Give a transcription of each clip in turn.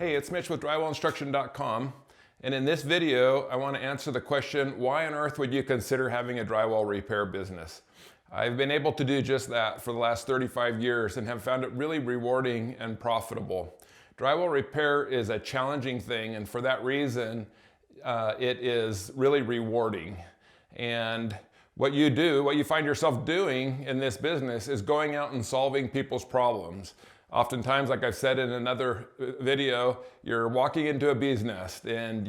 Hey, it's Mitch with drywallinstruction.com, and in this video I want to answer the question, why on earth would you consider having a drywall repair business? I've been able to do just that for the last 35 years and have found it really rewarding and profitable. Drywall repair is a challenging thing, and for that reason it is really rewarding. And what you find yourself doing in this business is going out and solving people's problems. Oftentimes, like I've said in another video, you're walking into a bee's nest, and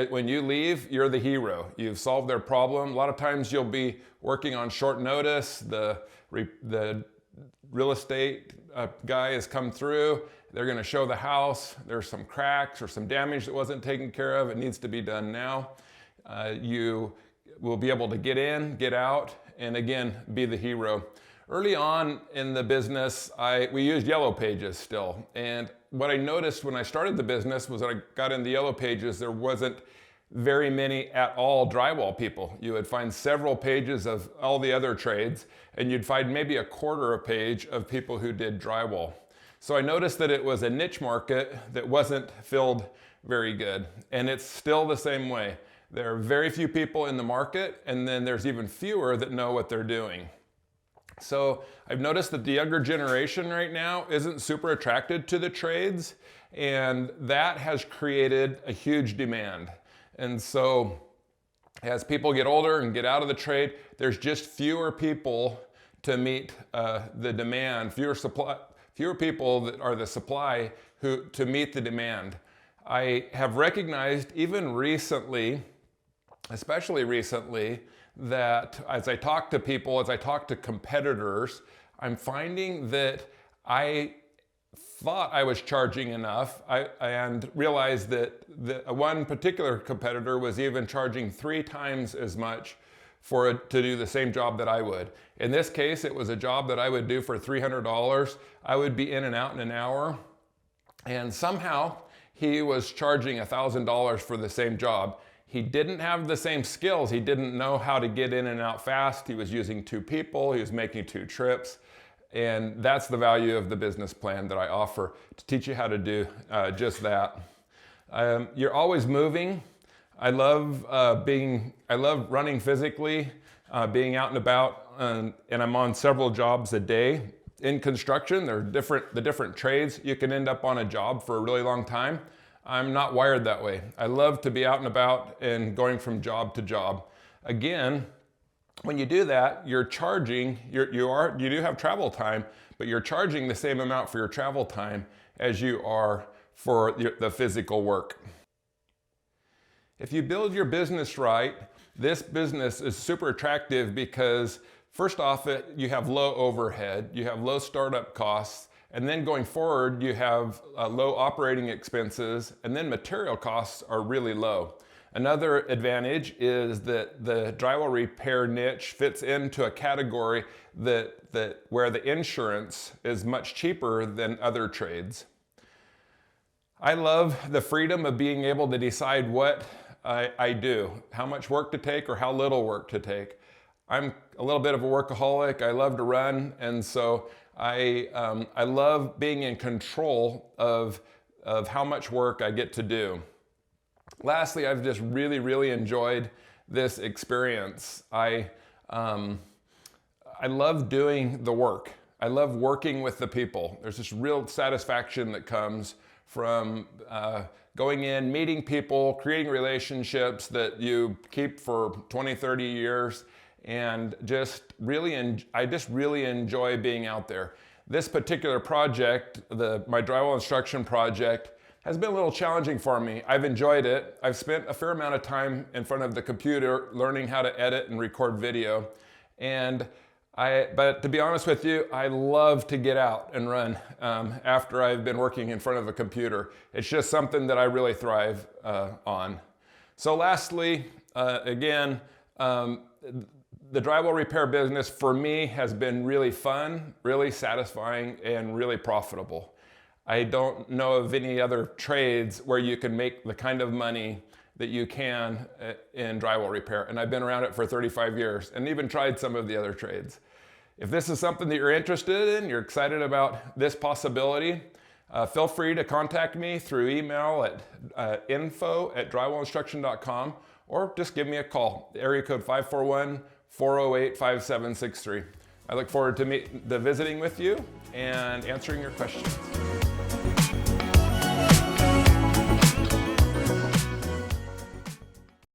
when you leave, you're the hero. You've solved their problem. A lot of times you'll be working on short notice. The real estate guy has come through. They're going to show the house. There's some cracks or some damage that wasn't taken care of. It needs to be done now. You will be able to get in, get out, and again, be the hero. Early on in the business, we used yellow pages still. And what I noticed when I started the business was that I got in the yellow pages, there wasn't very many at all drywall people. You would find several pages of all the other trades, and you'd find maybe a quarter a page of people who did drywall. So I noticed that it was a niche market that wasn't filled very good. And it's still the same way. There are very few people in the market, and then there's even fewer that know what they're doing. So I've noticed that the younger generation right now isn't super attracted to the trades, and that has created a huge demand. And so as people get older and get out of the trade, there's just fewer people to meet the demand, fewer people that are the supply to meet the demand. I have recognized even recently, especially recently, that as I talk to people, as I talk to competitors, I'm finding that I thought I was charging enough and realized that one particular competitor was even charging 3 times as much to do the same job that I would. In this case, it was a job that I would do for $300. I would be in and out in an hour, and somehow he was charging $1,000 for the same job. He didn't have the same skills. He didn't know how to get in and out fast. He was using 2 people. He was making 2 trips. And that's the value of the business plan that I offer, to teach you how to do just that. You're always moving. I love running physically, being out and about, and I'm on several jobs a day. In construction, there are the different trades. You can end up on a job for a really long time. I'm not wired that way. I love to be out and about and going from job to job. Again, when you do that, you're charging, you do have travel time, but you're charging the same amount for your travel time as you are for the physical work. If you build your business right, this business is super attractive because first off, you have low overhead, you have low startup costs, and then going forward, you have low operating expenses, and then material costs are really low. Another advantage is that the drywall repair niche fits into a category where the insurance is much cheaper than other trades. I love the freedom of being able to decide what I do, how much work to take or how little work to take. I'm a little bit of a workaholic. I love to run, and so I love being in control of how much work I get to do. Lastly, I've just really enjoyed this experience. I love doing the work. I love working with the people. There's this real satisfaction that comes from going in, meeting people, creating relationships that you keep for 20, 30 years. And I just really enjoy being out there. This particular project, my drywall instruction project, has been a little challenging for me. I've enjoyed it. I've spent a fair amount of time in front of the computer learning how to edit and record video. But to be honest with you, I love to get out and run after I've been working in front of a computer. It's just something that I really thrive on. So lastly, again, the drywall repair business for me has been really fun, really satisfying, and really profitable. I don't know of any other trades where you can make the kind of money that you can in drywall repair. And I've been around it for 35 years and even tried some of the other trades. If this is something that you're interested in, you're excited about this possibility, Feel free to contact me through email at info@drywallinstruction.com, or just give me a call, area code 541-408-5763. I look forward to visiting with you and answering your questions.